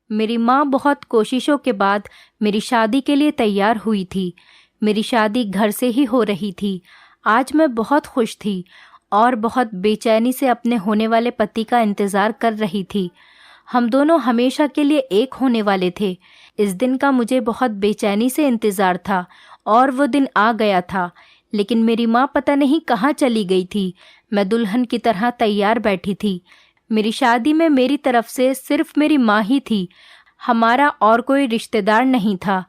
मेरी माँ बहुत कोशिशों के बाद मेरी शादी के लिए तैयार हुई थी। मेरी शादी घर से ही हो रही थी। आज मैं बहुत खुश थी और बहुत बेचैनी से अपने होने वाले पति का इंतज़ार कर रही थी। हम दोनों हमेशा के लिए एक होने वाले थे। इस दिन का मुझे बहुत बेचैनी से इंतज़ार था और वो दिन आ गया था। लेकिन मेरी माँ पता नहीं कहाँ चली गई थी। मैं दुल्हन की तरह तैयार बैठी थी। मेरी शादी में मेरी तरफ से सिर्फ मेरी माँ ही थी। हमारा और कोई रिश्तेदार नहीं था।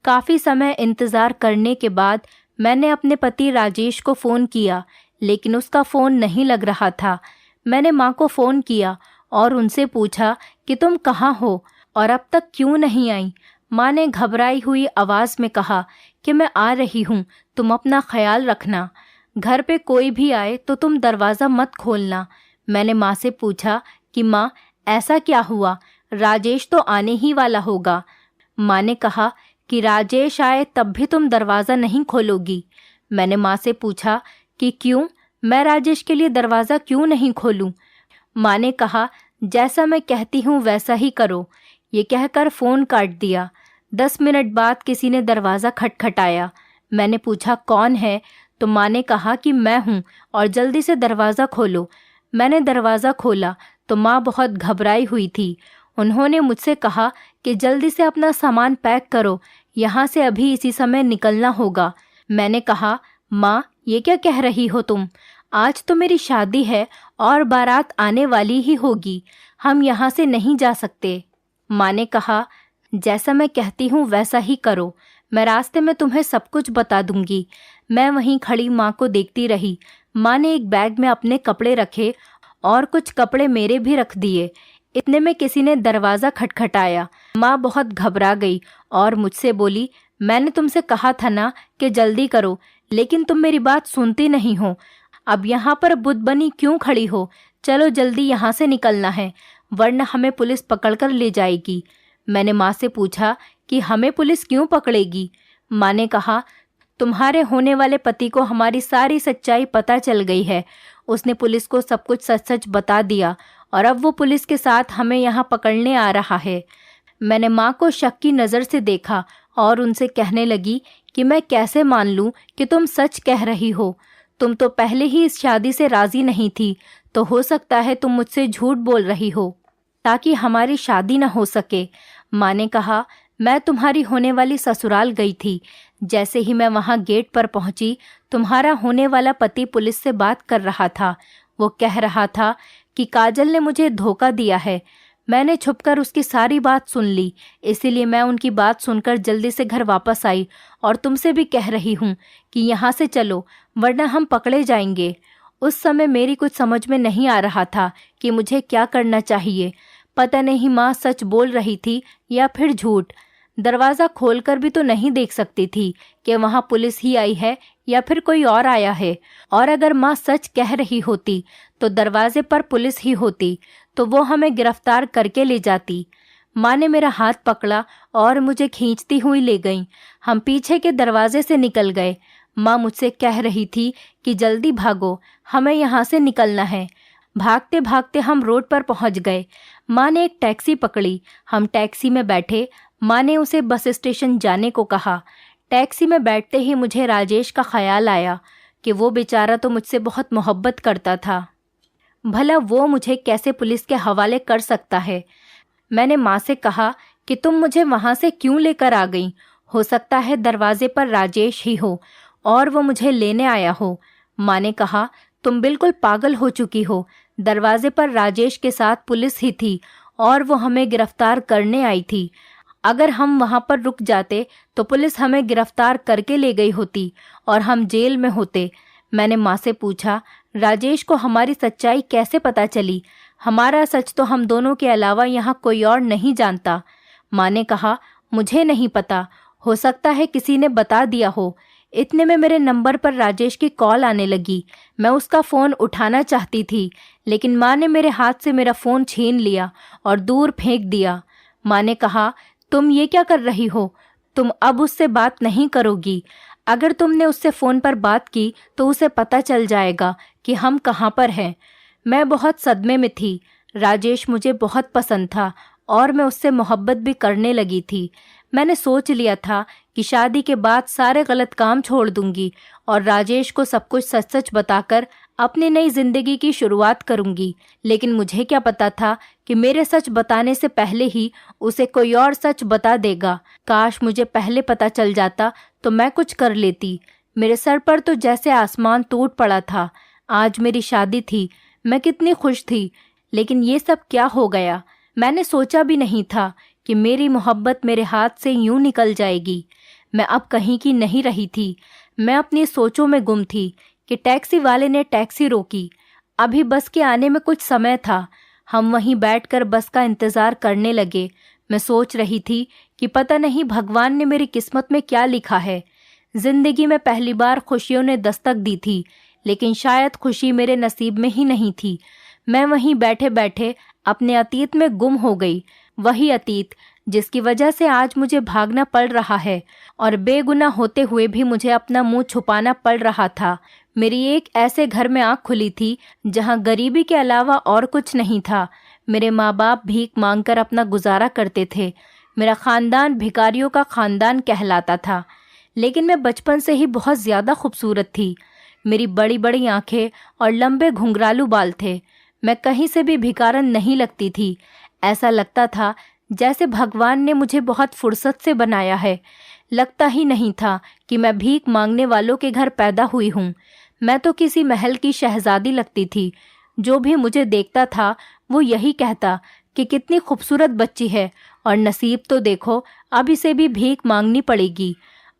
काफ़ी समय इंतज़ार करने के बाद मैंने अपने पति राजेश को फ़ोन किया, लेकिन उसका फ़ोन नहीं लग रहा था। मैंने माँ को फ़ोन किया और उनसे पूछा कि तुम कहाँ हो और अब तक क्यों नहीं आई। माँ ने घबराई हुई आवाज़ में कहा कि मैं आ रही हूँ, तुम अपना ख्याल रखना। घर पे कोई भी आए तो तुम दरवाज़ा मत खोलना। मैंने माँ से पूछा कि माँ, ऐसा क्या हुआ? राजेश तो आने ही वाला होगा। माँ ने कहा कि राजेश आए तब भी तुम दरवाज़ा नहीं खोलोगी। मैंने माँ से पूछा कि क्यों, मैं राजेश के लिए दरवाज़ा क्यों नहीं खोलूं? माँ ने कहा, जैसा मैं कहती हूँ वैसा ही करो। ये कहकर फ़ोन काट दिया। 10 मिनट बाद किसी ने दरवाज़ा खटखटाया। मैंने पूछा कौन है, तो माँ ने कहा कि मैं हूँ और जल्दी से दरवाज़ा खोलो। मैंने दरवाज़ा खोला तो माँ बहुत घबराई हुई थी। उन्होंने मुझसे कहा कि जल्दी से अपना सामान पैक करो, यहाँ से अभी इसी समय निकलना होगा। मैंने कहा, माँ ये क्या कह रही हो तुम? आज तो मेरी शादी है और बारात आने वाली ही होगी, हम यहाँ से नहीं जा सकते। माँ ने कहा, जैसा मैं कहती हूँ वैसा ही करो, मैं रास्ते में तुम्हें सब कुछ बता दूंगी। मैं वहीं खड़ी माँ को देखती रही। माँ ने एक बैग में अपने कपड़े रखे और कुछ कपड़े मेरे भी रख दिए। इतने में किसी ने दरवाज़ा खटखटाया। माँ बहुत घबरा गई और मुझसे बोली, मैंने तुमसे कहा था ना कि जल्दी करो, लेकिन तुम मेरी बात सुनती नहीं हो। अब यहाँ पर बुत बनी क्यों खड़ी हो? चलो जल्दी यहाँ से निकलना है, वरना हमें पुलिस पकड़कर ले जाएगी। मैंने माँ से पूछा कि हमें पुलिस क्यों पकड़ेगी? माँ ने कहा, तुम्हारे होने वाले पति को हमारी सारी सच्चाई पता चल गई है। उसने पुलिस को सब कुछ सच सच बता दिया और अब वो पुलिस के साथ हमें यहाँ पकड़ने आ रहा है। मैंने माँ को शक की नज़र से देखा और उनसे कहने लगी कि मैं कैसे मान लूँ कि तुम सच कह रही हो? तुम तो पहले ही इस शादी से राज़ी नहीं थी, तो हो सकता है तुम मुझसे झूठ बोल रही हो ताकि हमारी शादी न हो सके। माँ ने कहा, मैं तुम्हारी होने वाली ससुराल गई थी। जैसे ही मैं वहाँ गेट पर पहुँची, तुम्हारा होने वाला पति पुलिस से बात कर रहा था। वो कह रहा था कि काजल ने मुझे धोखा दिया है। मैंने छुपकर उसकी सारी बात सुन ली, इसीलिए मैं उनकी बात सुनकर जल्दी से घर वापस आई और तुमसे भी कह रही हूँ कि यहाँ से चलो, वरना हम पकड़े जाएंगे। उस समय मेरी कुछ समझ में नहीं आ रहा था कि मुझे क्या करना चाहिए। पता नहीं माँ सच बोल रही थी या फिर झूठ। दरवाज़ा खोलकर भी तो नहीं देख सकती थी कि वहाँ पुलिस ही आई है या फिर कोई और आया है। और अगर माँ सच कह रही होती तो दरवाजे पर पुलिस ही होती, तो वो हमें गिरफ्तार करके ले जाती। माँ ने मेरा हाथ पकड़ा और मुझे खींचती हुई ले गई। हम पीछे के दरवाजे से निकल गए। माँ मुझसे कह रही थी कि जल्दी भागो, हमें यहाँ से निकलना है। भागते भागते हम रोड पर पहुँच गए। माँ ने एक टैक्सी पकड़ी। हम टैक्सी में बैठे। माँ ने उसे बस स्टेशन जाने को कहा। टैक्सी में बैठते ही मुझे राजेश का ख्याल आया कि वो बेचारा तो मुझसे बहुत मोहब्बत करता था। भला वो मुझे कैसे पुलिस के हवाले कर सकता है? मैंने माँ से कहा कि तुम मुझे वहाँ से क्यों लेकर आ गई? हो सकता है दरवाजे पर राजेश ही हो और वो मुझे लेने आया हो। माँ ने कहा, तुम बिल्कुल पागल हो चुकी हो। दरवाजे पर राजेश के साथ पुलिस ही थी और वो हमें गिरफ्तार करने आई थी। अगर हम वहाँ पर रुक जाते तो पुलिस हमें गिरफ्तार करके ले गई होती और हम जेल में होते। मैंने माँ से पूछा, राजेश को हमारी सच्चाई कैसे पता चली? हमारा सच तो हम दोनों के अलावा यहाँ कोई और नहीं जानता। माँ ने कहा, मुझे नहीं पता, हो सकता है किसी ने बता दिया हो। इतने में मेरे नंबर पर राजेश की कॉल आने लगी। मैं उसका फ़ोन उठाना चाहती थी, लेकिन माँ ने मेरे हाथ से मेरा फ़ोन छीन लिया और दूर फेंक दिया। माँ ने कहा, तुम ये क्या कर रही हो? तुम अब उससे बात नहीं करोगी। अगर तुमने उससे फ़ोन पर बात की तो उसे पता चल जाएगा कि हम कहाँ पर हैं। मैं बहुत सदमे में थी। राजेश मुझे बहुत पसंद था और मैं उससे मोहब्बत भी करने लगी थी। मैंने सोच लिया था कि शादी के बाद सारे गलत काम छोड़ दूंगी और राजेश को सब कुछ सच सच बताकर अपनी नई जिंदगी की शुरुआत करूंगी। लेकिन मुझे क्या पता था कि मेरे सच बताने से पहले ही उसे कोई और सच बता देगा। काश मुझे पहले पता चल जाता तो मैं कुछ कर लेती। मेरे सर पर तो जैसे आसमान टूट पड़ा था। आज मेरी शादी थी, मैं कितनी खुश थी, लेकिन ये सब क्या हो गया। मैंने सोचा भी नहीं था कि मेरी मोहब्बत मेरे हाथ से यूं निकल जाएगी। मैं अब कहीं की नहीं रही थी। मैं अपनी सोचों में गुम थी कि टैक्सी वाले ने टैक्सी रोकी। अभी बस के आने में कुछ समय था। हम वहीं बैठकर बस का इंतज़ार करने लगे। मैं सोच रही थी कि पता नहीं भगवान ने मेरी किस्मत में क्या लिखा है। जिंदगी में पहली बार खुशियों ने दस्तक दी थी, लेकिन शायद खुशी मेरे नसीब में ही नहीं थी। मैं वहीं बैठे बैठे अपने अतीत में गुम हो गई। वही अतीत जिसकी वजह से आज मुझे भागना पड़ रहा है और बेगुनाह होते हुए भी मुझे अपना मुंह छुपाना पड़ रहा था। मेरी एक ऐसे घर में आँख खुली थी जहां गरीबी के अलावा और कुछ नहीं था। मेरे माँ बाप भीख मांगकर अपना गुजारा करते थे। मेरा खानदान भिखारियों का खानदान कहलाता था। लेकिन मैं बचपन से ही बहुत ज़्यादा खूबसूरत थी। मेरी बड़ी बड़ी आंखें और लंबे घुंघरालू बाल थे। मैं कहीं से भी भिखारन नहीं लगती थी। ऐसा लगता था जैसे भगवान ने मुझे बहुत फुर्सत से बनाया है। लगता ही नहीं था कि मैं भीख मांगने वालों के घर पैदा हुई हूँ। मैं तो किसी महल की शहजादी लगती थी। जो भी मुझे देखता था वो यही कहता कि कितनी खूबसूरत बच्ची है, और नसीब तो देखो, अब इसे भी भीख मांगनी पड़ेगी।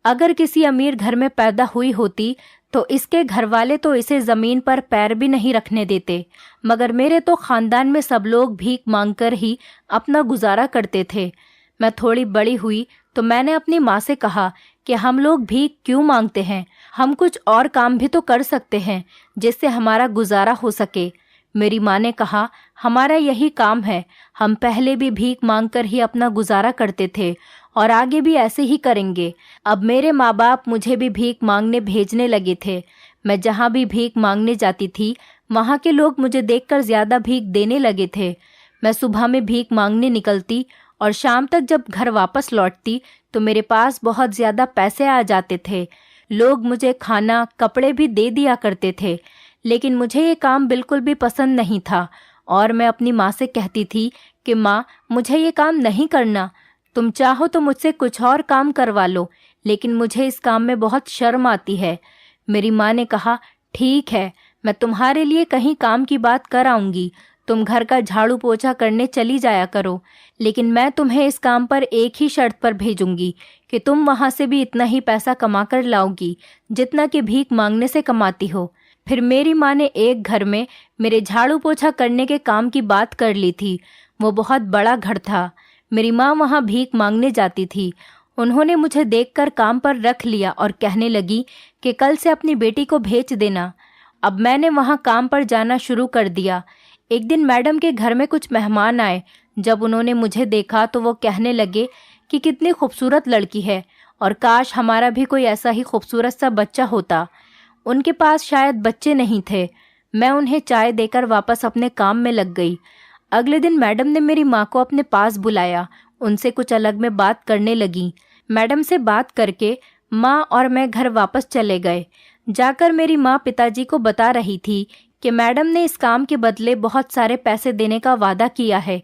अगर किसी अमीर घर में पैदा हुई होती तो इसके घर वाले तो इसे ज़मीन पर पैर भी नहीं रखने देते, मगर मेरे तो ख़ानदान में सब लोग भीख मांगकर ही अपना गुजारा करते थे। मैं थोड़ी बड़ी हुई तो मैंने अपनी माँ से कहा कि हम लोग भीख क्यों मांगते हैं, हम कुछ और काम भी तो कर सकते हैं जिससे हमारा गुजारा हो सके। मेरी माँ ने कहा, हमारा यही काम है, हम पहले भी भीख मांगकर ही अपना गुजारा करते थे और आगे भी ऐसे ही करेंगे। अब मेरे माँ बाप मुझे भी भीख मांगने भेजने लगे थे। मैं जहाँ भी भीख मांगने जाती थी वहाँ के लोग मुझे देखकर ज़्यादा भीख देने लगे थे। मैं सुबह में भीख मांगने निकलती और शाम तक जब घर वापस लौटती तो मेरे पास बहुत ज़्यादा पैसे आ जाते थे। लोग मुझे खाना कपड़े भी दे दिया करते थे। लेकिन मुझे ये काम बिल्कुल भी पसंद नहीं था और मैं अपनी माँ से कहती थी कि माँ, मुझे ये काम नहीं करना, तुम चाहो तो मुझसे कुछ और काम करवा लो, लेकिन मुझे इस काम में बहुत शर्म आती है। मेरी माँ ने कहा, ठीक है, मैं तुम्हारे लिए कहीं काम की बात कर आऊँगी, तुम घर का झाड़ू पोछा करने चली जाया करो, लेकिन मैं तुम्हें इस काम पर एक ही शर्त पर भेजूंगी कि तुम वहाँ से भी इतना ही पैसा कमा कर लाओगी जितना कि भीख मांगने से कमाती हो। फिर मेरी माँ ने एक घर में मेरे झाड़ू पोछा करने के काम की बात कर ली थी। वो बहुत बड़ा घर था। मेरी माँ वहाँ भीख मांगने जाती थी। उन्होंने मुझे देखकर काम पर रख लिया और कहने लगी कि कल से अपनी बेटी को भेज देना। अब मैंने वहाँ काम पर जाना शुरू कर दिया। एक दिन मैडम के घर में कुछ मेहमान आए। जब उन्होंने मुझे देखा तो वो कहने लगे कि कितनी खूबसूरत लड़की है और काश हमारा भी कोई ऐसा ही खूबसूरत सा बच्चा होता। उनके पास शायद बच्चे नहीं थे। मैं उन्हें चाय देकर वापस अपने काम में लग गई। अगले दिन मैडम ने मेरी माँ को अपने पास बुलाया। उनसे कुछ अलग में बात करने लगी। मैडम से बात करके माँ और मैं घर वापस चले गए। जाकर मेरी माँ पिताजी को बता रही थी कि मैडम ने इस काम के बदले बहुत सारे पैसे देने का वादा किया है।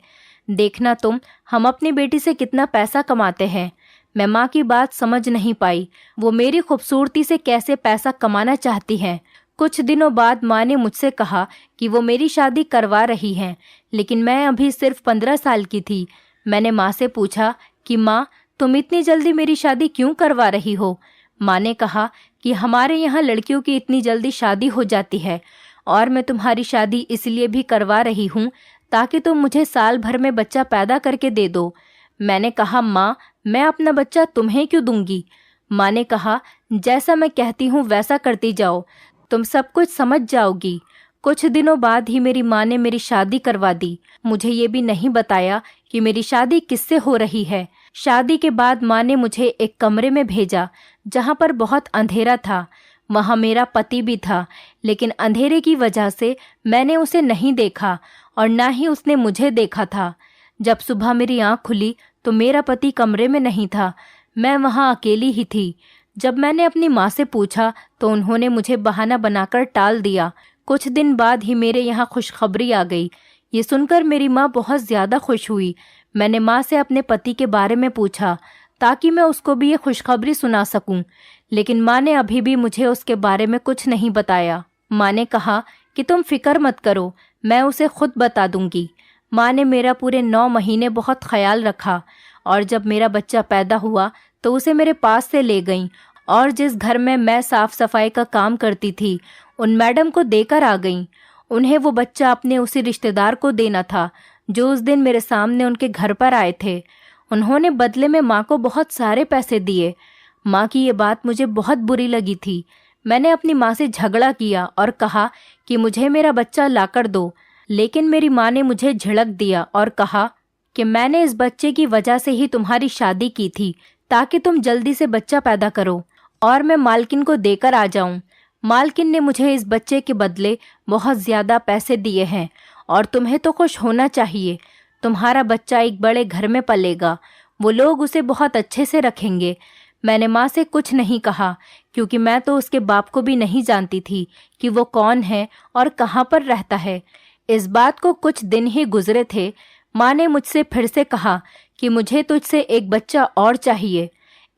देखना तुम, हम अपनी बेटी से कितना पैसा कमाते हैं। मैं माँ की बात समझ नहीं पाई। वो मेरी खूबसूरती से कैसे पैसा कमाना चाहती हैं। कुछ दिनों बाद माँ ने मुझसे कहा कि वो मेरी शादी करवा रही हैं, लेकिन मैं अभी सिर्फ 15 साल की थी। मैंने माँ से पूछा कि माँ, तुम इतनी जल्दी मेरी शादी क्यों करवा रही हो? माँ ने कहा कि हमारे यहाँ लड़कियों की इतनी जल्दी शादी हो जाती है और मैं तुम्हारी शादी इसलिए भी करवा रही हूँ ताकि तुम मुझे साल भर में बच्चा पैदा करके दे दो। मैंने कहा, माँ, मैं अपना बच्चा तुम्हें क्यों दूंगी? माँ ने कहा, जैसा मैं कहती हूँ वैसा करती जाओ, तुम सब कुछ समझ जाओगी। कुछ दिनों बाद ही मेरी माँ ने मेरी शादी करवा दी। मुझे ये भी नहीं बताया कि मेरी शादी किससे हो रही है। शादी के बाद माँ ने मुझे एक कमरे में भेजा जहाँ पर बहुत अंधेरा था। वहाँ मेरा पति भी था, लेकिन अंधेरे की वजह से मैंने उसे नहीं देखा और ना ही उसने मुझे देखा था। जब सुबह मेरी आंख खुली तो मेरा पति कमरे में नहीं था, मैं वहां अकेली ही थी। जब मैंने अपनी माँ से पूछा तो उन्होंने मुझे बहाना बनाकर टाल दिया। कुछ दिन बाद ही मेरे यहाँ खुशखबरी आ गई। ये सुनकर मेरी माँ बहुत ज़्यादा खुश हुई। मैंने माँ से अपने पति के बारे में पूछा ताकि मैं उसको भी ये खुशखबरी सुना सकूं, लेकिन माँ ने अभी भी मुझे उसके बारे में कुछ नहीं बताया। माँ ने कहा कि तुम फिक्र मत करो, मैं उसे खुद बता दूंगी। माँ ने मेरा पूरे 9 महीने बहुत ख्याल रखा और जब मेरा बच्चा पैदा हुआ तो उसे मेरे पास से ले गईं और जिस घर में मैं साफ सफाई का काम करती थी उन मैडम को देकर आ गईं। उन्हें वो बच्चा अपने उसी रिश्तेदार को देना था जो उस दिन मेरे सामने उनके घर पर आए थे। उन्होंने बदले में माँ को बहुत सारे पैसे दिए। माँ की ये बात मुझे बहुत बुरी लगी थी। मैंने अपनी माँ से झगड़ा किया और कहा कि मुझे मेरा बच्चा लाकर दो, लेकिन मेरी माँ ने मुझे झिड़क दिया और कहा कि मैंने इस बच्चे की वजह से ही तुम्हारी शादी की थी ताकि तुम जल्दी से बच्चा पैदा करो और मैं मालकिन को देकर आ जाऊं। मालकिन ने मुझे इस बच्चे के बदले बहुत ज़्यादा पैसे दिए हैं और तुम्हें तो खुश होना चाहिए। तुम्हारा बच्चा एक बड़े घर में पलेगा, वो लोग उसे बहुत अच्छे से रखेंगे। मैंने माँ से कुछ नहीं कहा क्योंकि मैं तो उसके बाप को भी नहीं जानती थी कि वो कौन है और कहाँ पर रहता है। इस बात को कुछ दिन ही गुजरे थे। माँ ने मुझसे फिर से कहा कि मुझे तुझसे एक बच्चा और चाहिए,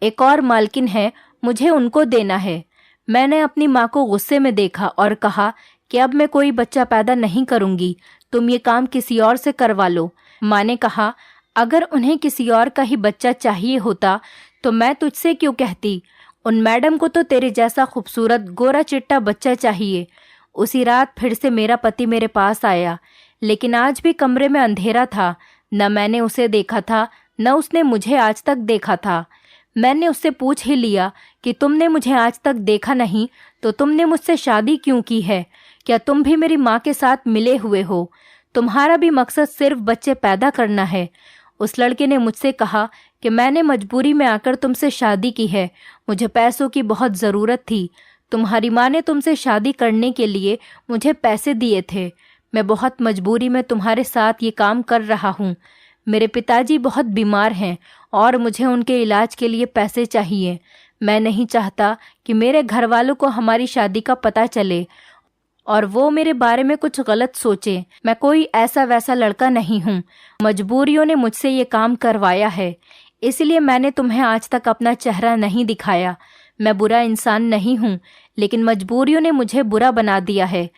एक और मालकिन है, मुझे उनको देना है। मैंने अपनी माँ को गुस्से में देखा और कहा कि अब मैं कोई बच्चा पैदा नहीं करूँगी, तुम ये काम किसी और से करवा लो। माँ ने कहा अगर उन्हें किसी और का ही बच्चा चाहिए होता तो मैं तुझसे क्यों कहती, उन मैडम को तो तेरे जैसा खूबसूरत गोरा चिट्टा बच्चा चाहिए। उसी रात फिर से मेरा पति मेरे पास आया, लेकिन आज भी कमरे में अंधेरा था। न मैंने उसे देखा था न उसने मुझे आज तक देखा था। मैंने उससे पूछ ही लिया कि तुमने मुझे आज तक देखा नहीं तो तुमने मुझसे शादी क्यों की है? क्या तुम भी मेरी माँ के साथ मिले हुए हो? तुम्हारा भी मकसद सिर्फ बच्चे पैदा करना है? उस लड़के ने मुझसे कहा कि मैंने मजबूरी में आकर तुमसे शादी की है, मुझे पैसों की बहुत ज़रूरत थी। तुम्हारी माँ ने तुमसे शादी करने के लिए मुझे पैसे दिए थे। मैं बहुत मजबूरी में तुम्हारे साथ ये काम कर रहा हूँ। मेरे पिताजी बहुत बीमार हैं और मुझे उनके इलाज के लिए पैसे चाहिए। मैं नहीं चाहता कि मेरे घर वालों को हमारी शादी का पता चले और वो मेरे बारे में कुछ गलत सोचे। मैं कोई ऐसा वैसा लड़का नहीं हूँ, मजबूरियों ने मुझसे ये काम करवाया है, इसलिए मैंने तुम्हें आज तक अपना चेहरा नहीं दिखाया। मैं बुरा इंसान नहीं हूँ, लेकिन मजबूरियों ने मुझे बुरा बना दिया है।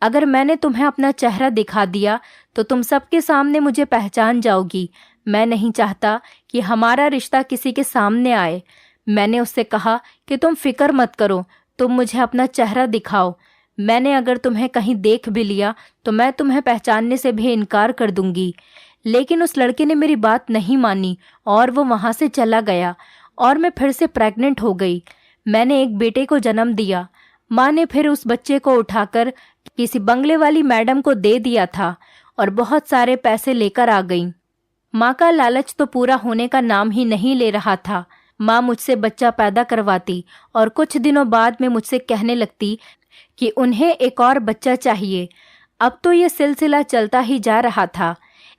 अगर मैंने तुम्हें अपना चेहरा दिखा दिया तो तुम सबके सामने मुझे पहचान जाओगी। मैं नहीं चाहता कि हमारा रिश्ता किसी के सामने आए। मैंने उससे कहा कि तुम फिक्र मत करो, तुम मुझे अपना चेहरा दिखाओ। मैंने अगर तुम्हें कहीं देख भी लिया तो मैं तुम्हें पहचानने से भी इनकार कर दूंगी। लेकिन उस लड़के ने मेरी बात नहीं मानी और वो वहाँ से चला गया और मैं फिर से प्रेग्नेंट हो गई। मैंने एक बेटे को जन्म दिया। माँ ने फिर उस बच्चे को उठाकर किसी बंगले वाली मैडम को दे दिया था और बहुत सारे पैसे लेकर आ गई। माँ का लालच तो पूरा होने का नाम ही नहीं ले रहा था। माँ मुझसे बच्चा पैदा करवाती और कुछ दिनों बाद में मुझसे कहने लगती कि उन्हें एक और बच्चा चाहिए। अब तो ये सिलसिला चलता ही जा रहा था।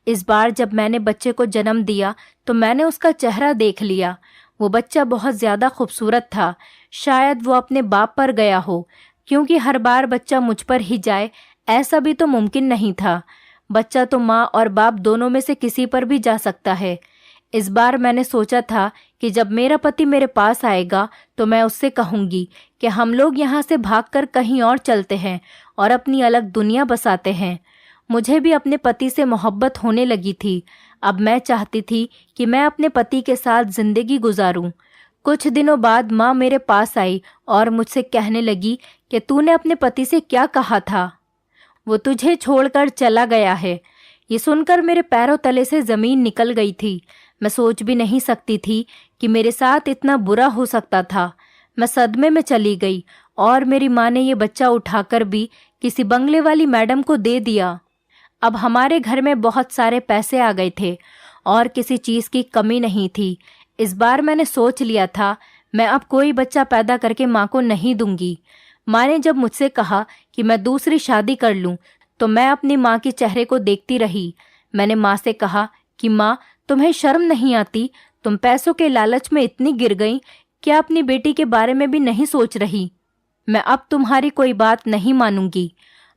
इस बार जब मैंने बच्चे को जन्म दिया तो मैंने उसका चेहरा देख लिया। वो बच्चा बहुत ज़्यादा खूबसूरत था। शायद वो अपने बाप पर गया हो, क्योंकि हर बार बच्चा मुझ पर ही जाए ऐसा भी तो मुमकिन नहीं था। बच्चा तो माँ और बाप दोनों में से किसी पर भी जा सकता है। इस बार मैंने सोचा था कि जब मेरा पति मेरे पास आएगा तो मैं उससे कहूँगी कि हम लोग यहाँ से भागकर कहीं और चलते हैं और अपनी अलग दुनिया बसाते हैं। मुझे भी अपने पति से मोहब्बत होने लगी थी। अब मैं चाहती थी कि मैं अपने पति के साथ ज़िंदगी गुजारूं। कुछ दिनों बाद माँ मेरे पास आई और मुझसे कहने लगी कि तूने अपने पति से क्या कहा था? वो तुझे छोड़कर चला गया है। ये सुनकर मेरे पैरों तले से ज़मीन निकल गई थी। मैं सोच भी नहीं सकती थी कि मेरे साथ इतना बुरा हो सकता था। मैं सदमे में चली गई और मेरी माँ ने ये बच्चा उठाकर भी किसी बंगले वाली मैडम को दे दिया। अब हमारे घर में बहुत सारे पैसे आ गए थे और किसी चीज़ की कमी नहीं थी। इस बार मैंने सोच लिया था मैं अब कोई बच्चा पैदा करके माँ को नहीं दूंगी। माँ ने जब मुझसे कहा कि मैं दूसरी शादी कर लूँ तो मैं अपनी माँ के चेहरे को देखती रही। मैंने माँ से कहा कि माँ, तुम्हें शर्म नहीं आती? तुम पैसों के लालच में इतनी गिर गई कि अपनी बेटी के बारे में भी नहीं सोच रही। मैं अब तुम्हारी कोई बात नहीं मानूंगी।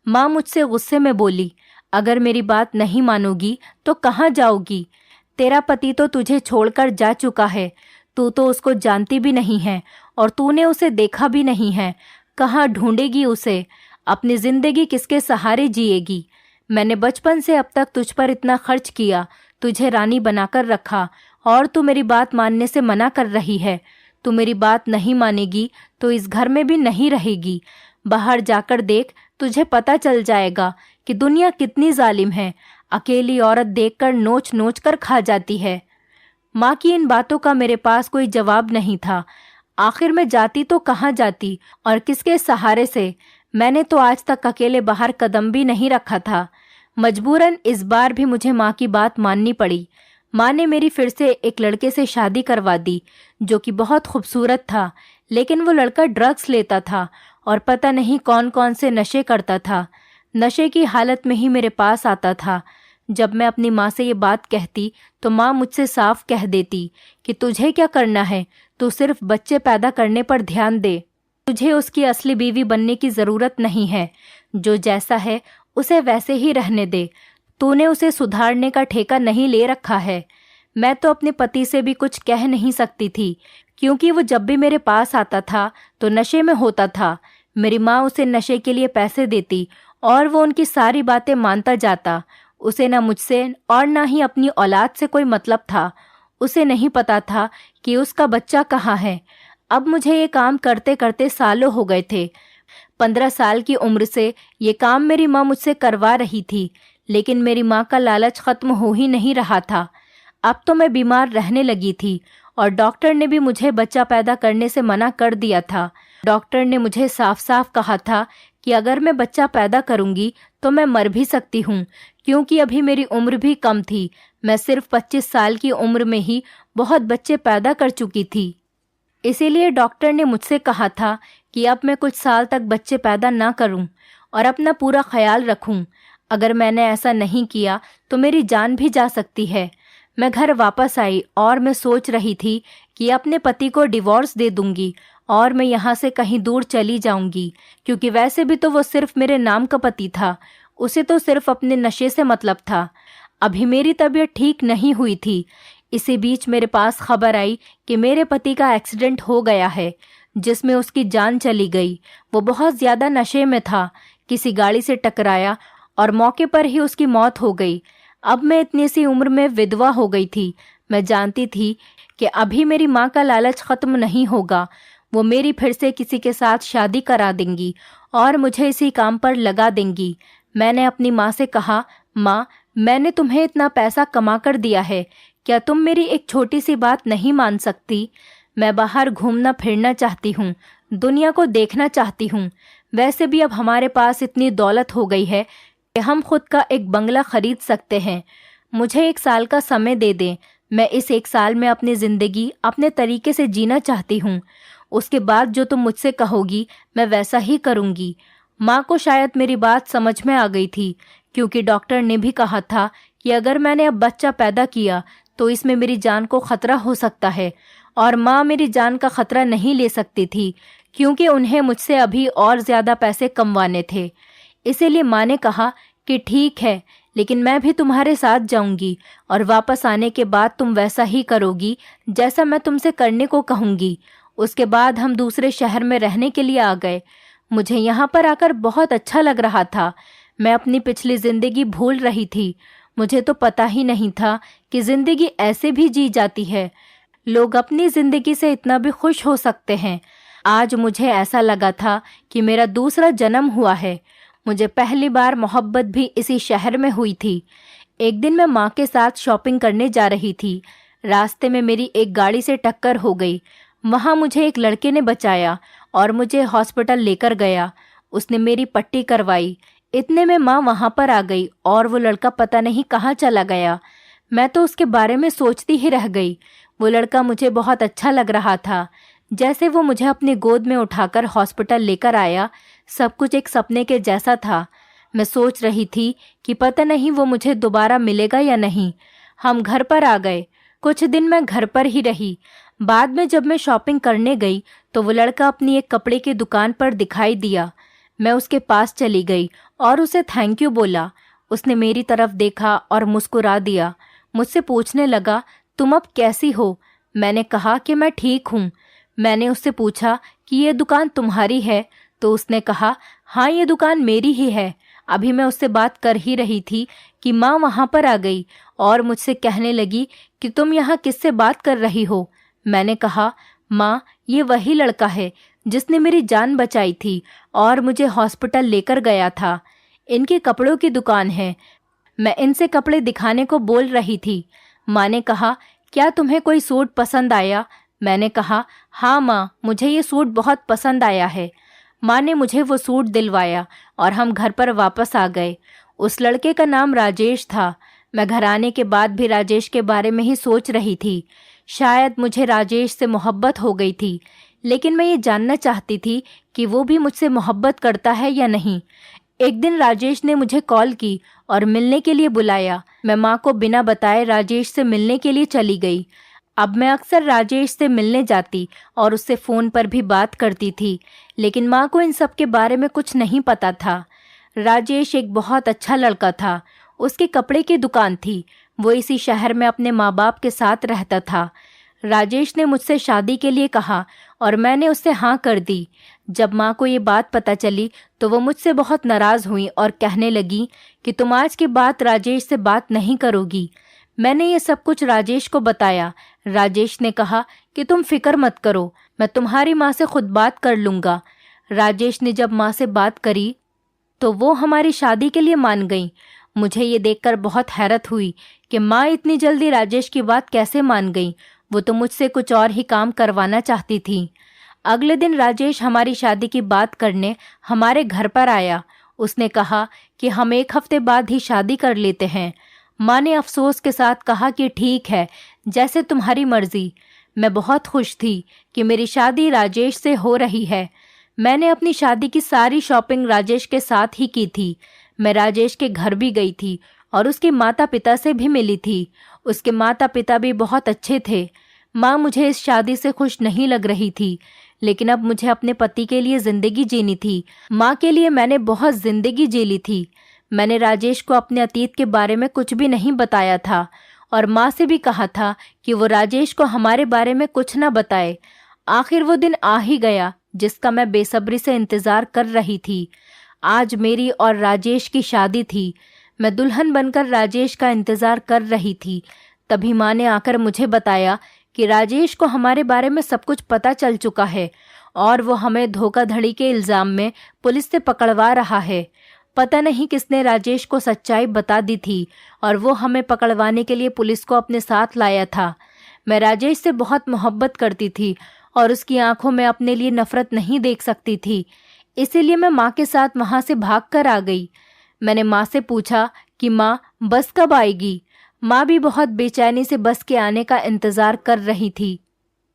माँ मुझसे गुस्से में बोली, अगर मेरी बात नहीं मानोगी तो कहाँ जाओगी? तेरा पति तो तुझे छोड़कर जा चुका है। तू तो उसको जानती भी नहीं है और तूने उसे देखा भी नहीं है। कहाँ ढूंढेगी उसे? अपनी जिंदगी किसके सहारे जिएगी? मैंने बचपन से अब तक तुझ पर इतना खर्च किया, तुझे रानी बनाकर रखा, और तू मेरी बात मानने से मना कर रही है। तू मेरी बात नहीं मानेगी तो इस घर में भी नहीं रहेगी। बाहर जाकर देख, तुझे पता चल जाएगा कि दुनिया कितनी जालिम है। अकेली औरत देखकर नोच नोच कर खा जाती है। माँ की इन बातों का मेरे पास कोई जवाब नहीं था। आखिर मैं जाती तो कहाँ जाती और किसके सहारे से? मैंने तो आज तक अकेले बाहर कदम भी नहीं रखा था। मजबूरन इस बार भी मुझे माँ की बात माननी पड़ी। माँ ने मेरी फिर से एक लड़के से शादी करवा दी, जो कि बहुत खूबसूरत था, लेकिन वो लड़का ड्रग्स लेता था और पता नहीं कौन कौन से नशे करता था। नशे की हालत में ही मेरे पास आता था। जब मैं अपनी माँ से ये बात कहती तो माँ मुझसे साफ कह देती कि तुझे क्या करना है, तू सिर्फ बच्चे पैदा करने पर ध्यान दे। तुझे उसकी असली बीवी बनने की ज़रूरत नहीं है। जो जैसा है उसे वैसे ही रहने दे। तूने उसे सुधारने का ठेका नहीं ले रखा है। मैं तो अपने पति से भी कुछ कह नहीं सकती थी, क्योंकि वो जब भी मेरे पास आता था तो नशे में होता था। मेरी माँ उसे नशे के लिए पैसे देती और वो उनकी सारी बातें मानता जाता। उसे ना मुझसे और ना ही अपनी औलाद से कोई मतलब था। उसे नहीं पता था कि उसका बच्चा कहाँ है। अब मुझे ये काम करते करते सालों हो गए थे। 15 साल की उम्र से ये काम मेरी माँ मुझसे करवा रही थी, लेकिन मेरी माँ का लालच खत्म हो ही नहीं रहा था। अब तो मैं बीमार रहने लगी थी और डॉक्टर ने भी मुझे बच्चा पैदा करने से मना कर दिया था। डॉक्टर ने मुझे साफ साफ कहा था कि अगर मैं बच्चा पैदा करूंगी तो मैं मर भी सकती हूँ, क्योंकि अभी मेरी उम्र भी कम थी। मैं सिर्फ 25 साल की उम्र में ही बहुत बच्चे पैदा कर चुकी थी। इसीलिए डॉक्टर ने मुझसे कहा था कि अब मैं कुछ साल तक बच्चे पैदा ना करूं और अपना पूरा ख्याल रखूं। अगर मैंने ऐसा नहीं किया तो मेरी जान भी जा सकती है। मैं घर वापस आई और मैं सोच रही थी कि अपने पति को डिवोर्स दे दूंगी और मैं यहाँ से कहीं दूर चली जाऊंगी, क्योंकि वैसे भी तो वो सिर्फ मेरे नाम का पति था। उसे तो सिर्फ अपने नशे से मतलब था। अभी मेरी तबीयत ठीक नहीं हुई थी। इसी बीच मेरे पास खबर आई कि मेरे पति का एक्सीडेंट हो गया है, जिसमें उसकी जान चली गई। वो बहुत ज़्यादा नशे में था, किसी गाड़ी से टकराया और मौके पर ही उसकी मौत हो गई। अब मैं इतनी सी उम्र में विधवा हो गई थी। मैं जानती थी कि अभी मेरी माँ का लालच ख़त्म नहीं होगा। वो मेरी फिर से किसी के साथ शादी करा देंगी और मुझे इसी काम पर लगा देंगी। मैंने अपनी माँ से कहा, माँ, मैंने तुम्हें इतना पैसा कमा कर दिया है, क्या तुम मेरी एक छोटी सी बात नहीं मान सकती? मैं बाहर घूमना फिरना चाहती हूँ, दुनिया को देखना चाहती हूँ। वैसे भी अब हमारे पास इतनी दौलत हो गई है कि हम खुद का एक बंगला खरीद सकते हैं। मुझे 1 साल का समय दे दें। मैं इस 1 साल में अपनी ज़िंदगी अपने तरीके से जीना चाहती हूँ। उसके बाद जो तुम मुझसे कहोगी मैं वैसा ही करूँगी। माँ को शायद मेरी बात समझ में आ गई थी, क्योंकि डॉक्टर ने भी कहा था कि अगर मैंने अब बच्चा पैदा किया तो इसमें मेरी जान को खतरा हो सकता है, और माँ मेरी जान का खतरा नहीं ले सकती थी, क्योंकि उन्हें मुझसे अभी और ज़्यादा पैसे कमवाने थे। इसीलिए माँ ने कहा कि ठीक है, लेकिन मैं भी तुम्हारे साथ जाऊंगी और वापस आने के बाद तुम वैसा ही करोगी जैसा मैं तुमसे करने को कहूँगी। उसके बाद हम दूसरे शहर में रहने के लिए आ गए। मुझे यहाँ पर आकर बहुत अच्छा लग रहा था। मैं अपनी पिछली ज़िंदगी भूल रही थी। मुझे तो पता ही नहीं था कि ज़िंदगी ऐसे भी जी जाती है। लोग अपनी ज़िंदगी से इतना भी खुश हो सकते हैं। आज मुझे ऐसा लगा था कि मेरा दूसरा जन्म हुआ है। मुझे पहली बार मोहब्बत भी इसी शहर में हुई थी। एक दिन मैं माँ के साथ शॉपिंग करने जा रही थी। रास्ते में मेरी एक गाड़ी से टक्कर हो गई। वहाँ मुझे एक लड़के ने बचाया और मुझे हॉस्पिटल लेकर गया। उसने मेरी पट्टी करवाई। इतने में माँ वहाँ पर आ गई और वो लड़का पता नहीं कहाँ चला गया। मैं तो उसके बारे में सोचती ही रह गई। वो लड़का मुझे बहुत अच्छा लग रहा था। जैसे वो मुझे अपनी गोद में उठाकर हॉस्पिटल लेकर आया, सब कुछ एक सपने के जैसा था। मैं सोच रही थी कि पता नहीं वो मुझे दोबारा मिलेगा या नहीं। हम घर पर आ गए। कुछ दिन मैं घर पर ही रही। बाद में जब मैं शॉपिंग करने गई तो वो लड़का अपनी एक कपड़े की दुकान पर दिखाई दिया। मैं उसके पास चली गई और उसे थैंक यू बोला। उसने मेरी तरफ देखा और मुस्कुरा दिया। मुझसे पूछने लगा, तुम अब कैसी हो? मैंने कहा कि मैं ठीक हूँ। मैंने उससे पूछा कि ये दुकान तुम्हारी है? तो उसने कहा, हाँ ये दुकान मेरी ही है। अभी मैं उससे बात कर ही रही थी कि माँ वहाँ पर आ गई और मुझसे कहने लगी कि तुम यहाँ किससे बात कर रही हो? मैंने कहा, माँ ये वही लड़का है जिसने मेरी जान बचाई थी और मुझे हॉस्पिटल लेकर गया था। इनकी कपड़ों की दुकान है। मैं इनसे कपड़े दिखाने को बोल रही थी। माँ ने कहा, क्या तुम्हें कोई सूट पसंद आया? मैंने कहा, हाँ माँ, मुझे ये सूट बहुत पसंद आया है। माँ ने मुझे वो सूट दिलवाया और हम घर पर वापस आ गए। उस लड़के का नाम राजेश था। मैं घर आने के बाद भी राजेश के बारे में ही सोच रही थी। शायद मुझे राजेश से मोहब्बत हो गई थी, लेकिन मैं ये जानना चाहती थी कि वो भी मुझसे मोहब्बत करता है या नहीं। एक दिन राजेश ने मुझे कॉल की और मिलने के लिए बुलाया। मैं माँ को बिना बताए राजेश से मिलने के लिए चली गई। अब मैं अक्सर राजेश से मिलने जाती और उससे फ़ोन पर भी बात करती थी, लेकिन माँ को इन सब के बारे में कुछ नहीं पता था। राजेश एक बहुत अच्छा लड़का था। उसकी कपड़े की दुकान थी। वो इसी शहर में अपने माँ बाप के साथ रहता था। राजेश ने मुझसे शादी के लिए कहा और मैंने उससे हाँ कर दी। जब माँ को ये बात पता चली तो वो मुझसे बहुत नाराज़ हुई और कहने लगी कि तुम आज के बाद राजेश से बात नहीं करोगी। मैंने ये सब कुछ राजेश को बताया। राजेश ने कहा कि तुम फिक्र मत करो, मैं तुम्हारी माँ से खुद बात कर लूँगा। राजेश ने जब माँ से बात करी तो वो हमारी शादी के लिए मान गई। मुझे ये देखकर बहुत हैरत हुई कि माँ इतनी जल्दी राजेश की बात कैसे मान गई। वो तो मुझसे कुछ और ही काम करवाना चाहती थी। अगले दिन राजेश हमारी शादी की बात करने हमारे घर पर आया। उसने कहा कि हम 1 हफ्ते बाद ही शादी कर लेते हैं। माँ ने अफसोस के साथ कहा कि ठीक है, जैसे तुम्हारी मर्जी। मैं बहुत खुश थी कि मेरी शादी राजेश से हो रही है। मैंने अपनी शादी की सारी शॉपिंग राजेश के साथ ही की थी। मैं राजेश के घर भी गई थी और उसके माता पिता से भी मिली थी। उसके माता पिता भी बहुत अच्छे थे। माँ मुझे इस शादी से खुश नहीं लग रही थी, लेकिन अब मुझे अपने पति के लिए ज़िंदगी जीनी थी। माँ के लिए मैंने बहुत ज़िंदगी जी ली थी। मैंने राजेश को अपने अतीत के बारे में कुछ भी नहीं बताया था और माँ से भी कहा था कि वो राजेश को हमारे बारे में कुछ न बताए। आखिर वो दिन आ ही गया जिसका मैं बेसब्री से इंतज़ार कर रही थी। आज मेरी और राजेश की शादी थी। मैं दुल्हन बनकर राजेश का इंतज़ार कर रही थी। तभी माँ ने आकर मुझे बताया कि राजेश को हमारे बारे में सब कुछ पता चल चुका है और वो हमें धोखाधड़ी के इल्ज़ाम में पुलिस से पकड़वा रहा है। पता नहीं किसने राजेश को सच्चाई बता दी थी और वो हमें पकड़वाने के लिए पुलिस को अपने साथ लाया था। मैं राजेश से बहुत मोहब्बत करती थी और उसकी आंखों में अपने लिए नफरत नहीं देख सकती थी। इसीलिए मैं माँ के साथ वहाँ से भाग कर आ गई। मैंने माँ से पूछा कि माँ बस कब आएगी। माँ भी बहुत बेचैनी से बस के आने का इंतज़ार कर रही थी।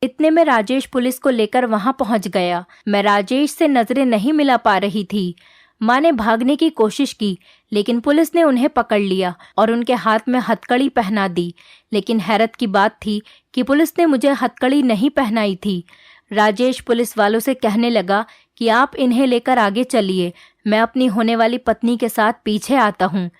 इतने में राजेश पुलिस को लेकर वहाँ पहुँच गया। मैं राजेश से नज़रें नहीं मिला पा रही थी। माँ ने भागने की कोशिश की, लेकिन पुलिस ने उन्हें पकड़ लिया और उनके हाथ में हथकड़ी पहना दी। लेकिन हैरत की बात थी कि पुलिस ने मुझे हथकड़ी नहीं पहनाई थी। राजेश पुलिस वालों से कहने लगा कि आप इन्हें लेकर आगे चलिए, मैं अपनी होने वाली पत्नी के साथ पीछे आता हूँ।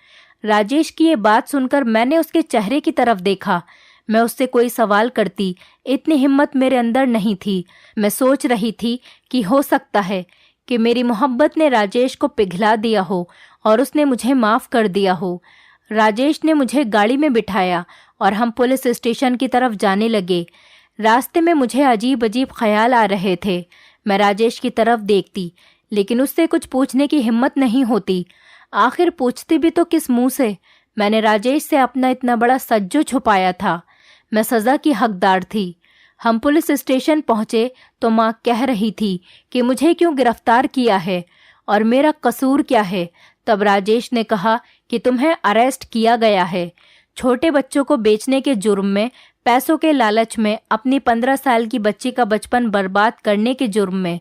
राजेश की ये बात सुनकर मैंने उसके चेहरे की तरफ देखा। मैं उससे कोई सवाल करती, इतनी हिम्मत मेरे अंदर नहीं थी। मैं सोच रही थी कि हो सकता है कि मेरी मोहब्बत ने राजेश को पिघला दिया हो और उसने मुझे माफ़ कर दिया हो। राजेश ने मुझे गाड़ी में बिठाया और हम पुलिस स्टेशन की तरफ जाने लगे। रास्ते में मुझे अजीब अजीब ख्याल आ रहे थे। मैं राजेश की तरफ देखती, लेकिन उससे कुछ पूछने की हिम्मत नहीं होती। आखिर पूछती भी तो किस मुंह से। मैंने राजेश से अपना इतना बड़ा सच जो छुपाया था। मैं सज़ा की हकदार थी। हम पुलिस स्टेशन पहुँचे तो माँ कह रही थी कि मुझे क्यों गिरफ्तार किया है और मेरा कसूर क्या है। तब राजेश ने कहा कि तुम्हें अरेस्ट किया गया है छोटे बच्चों को बेचने के जुर्म में, पैसों के लालच में, अपनी 15 साल की बच्ची का बचपन बर्बाद करने के जुर्म में।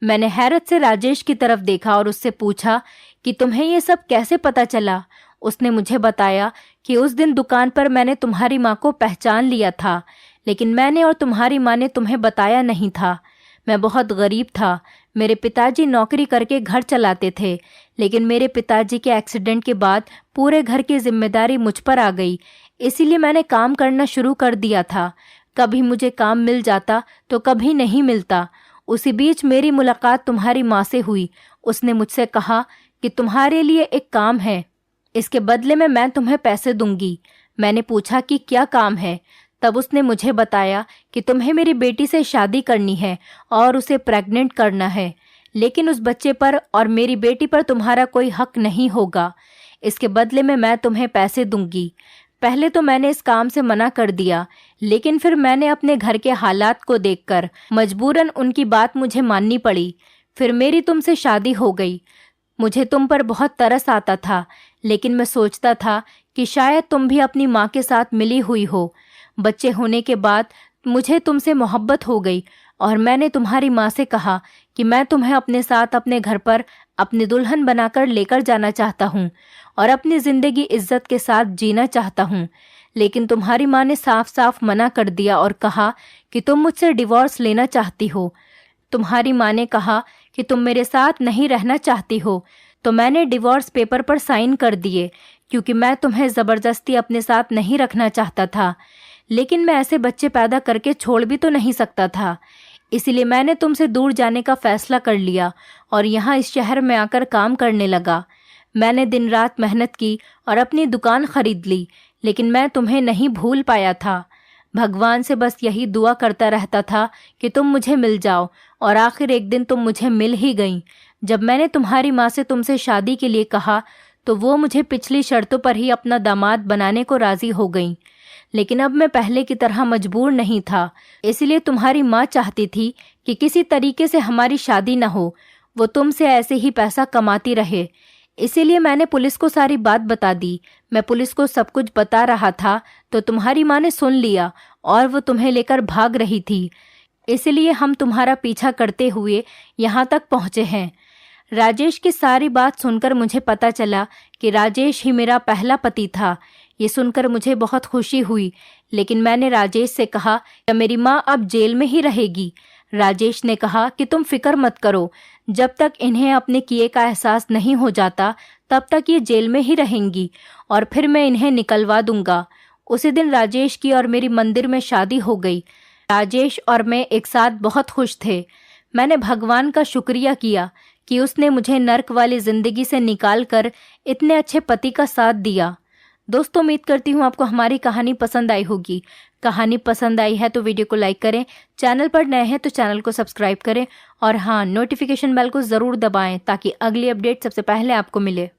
मैंने हैरत से राजेश की तरफ देखा और उससे पूछा कि तुम्हें ये सब कैसे पता चला। उसने मुझे बताया कि उस दिन दुकान पर मैंने तुम्हारी माँ को पहचान लिया था, लेकिन मैंने और तुम्हारी माँ ने तुम्हें बताया नहीं था। मैं बहुत गरीब था। मेरे पिताजी नौकरी करके घर चलाते थे, लेकिन मेरे पिताजी के एक्सीडेंट के बाद पूरे घर की जिम्मेदारी मुझ पर आ गई। इसीलिए मैंने काम करना शुरू कर दिया था। कभी मुझे काम मिल जाता तो कभी नहीं मिलता। उसी बीच मेरी मुलाकात तुम्हारी माँ से हुई। उसने मुझसे कहा कि तुम्हारे लिए एक काम है, इसके बदले में मैं तुम्हें पैसे दूंगी। मैंने पूछा कि क्या काम है? तब उसने मुझे बताया कि तुम्हें मेरी बेटी से शादी करनी है और उसे प्रेग्नेंट करना है, लेकिन उस बच्चे पर और मेरी बेटी पर तुम्हारा कोई हक नहीं होगा। इसके बदले में मैं तुम्हें पैसे दूंगी। पहले तो मैंने इस काम से मना कर दिया, लेकिन फिर मैंने अपने घर के हालात को देखकर मजबूरन उनकी बात मुझे माननी पड़ी। फिर मेरी तुमसे शादी हो गई। मुझे तुम पर बहुत तरस आता था, लेकिन मैं सोचता था कि शायद तुम भी अपनी माँ के साथ मिली हुई हो। बच्चे होने के बाद मुझे तुमसे मोहब्बत हो गई और मैंने तुम्हारी माँ से कहा कि मैं तुम्हें अपने साथ अपने घर पर अपनी दुल्हन बनाकर लेकर जाना चाहता हूँ और अपनी ज़िंदगी इज्जत के साथ जीना चाहता हूँ। लेकिन तुम्हारी माँ ने साफ साफ मना कर दिया और कहा कि तुम मुझसे डिवोर्स लेना चाहती हो। तुम्हारी माँ ने कहा कि तुम मेरे साथ नहीं रहना चाहती हो, तो मैंने डिवोर्स पेपर पर साइन कर दिए, क्योंकि मैं तुम्हें ज़बरदस्ती अपने साथ नहीं रखना चाहता था। लेकिन मैं ऐसे बच्चे पैदा करके छोड़ भी तो नहीं सकता था। इसीलिए मैंने तुमसे दूर जाने का फैसला कर लिया और यहाँ इस शहर में आकर काम करने लगा। मैंने दिन रात मेहनत की और अपनी दुकान खरीद ली, लेकिन मैं तुम्हें नहीं भूल पाया था। भगवान से बस यही दुआ करता रहता था कि तुम मुझे मिल जाओ, और आखिर एक दिन तुम मुझे मिल ही गई। जब मैंने तुम्हारी माँ से तुमसे शादी के लिए कहा तो वो मुझे पिछली शर्तों पर ही अपना दामाद बनाने को राजी हो गई। लेकिन अब मैं पहले की तरह मजबूर नहीं था, इसलिए तुम्हारी माँ चाहती थी कि किसी तरीके से हमारी शादी न हो, वो तुमसे ऐसे ही पैसा कमाती रहे। इसीलिए मैंने पुलिस को सारी बात बता दी। मैं पुलिस को सब कुछ बता रहा था तो तुम्हारी माँ ने सुन लिया और वो तुम्हें लेकर भाग रही थी। इसलिए हम तुम्हारा पीछा करते हुए यहाँ तक पहुँचे हैं। राजेश की सारी बात सुनकर मुझे पता चला कि राजेश ही मेरा पहला पति था। ये सुनकर मुझे बहुत खुशी हुई, लेकिन मैंने राजेश से कहा कि मेरी माँ अब जेल में ही रहेगी। राजेश ने कहा कि तुम फिक्र मत करो, जब तक इन्हें अपने किए का एहसास नहीं हो जाता तब तक ये जेल में ही रहेंगी और फिर मैं इन्हें निकलवा दूंगा। उसी दिन राजेश की और मेरी मंदिर में शादी हो गई। राजेश और मैं एक साथ बहुत खुश थे। मैंने भगवान का शुक्रिया किया कि उसने मुझे नर्क वाली ज़िंदगी से निकाल कर इतने अच्छे पति का साथ दिया। दोस्तों, उम्मीद करती हूँ आपको हमारी कहानी पसंद आई होगी। कहानी पसंद आई है तो वीडियो को लाइक करें, चैनल पर नए हैं तो चैनल को सब्सक्राइब करें और हाँ, नोटिफिकेशन बेल को ज़रूर दबाएं ताकि अगली अपडेट सबसे पहले आपको मिले।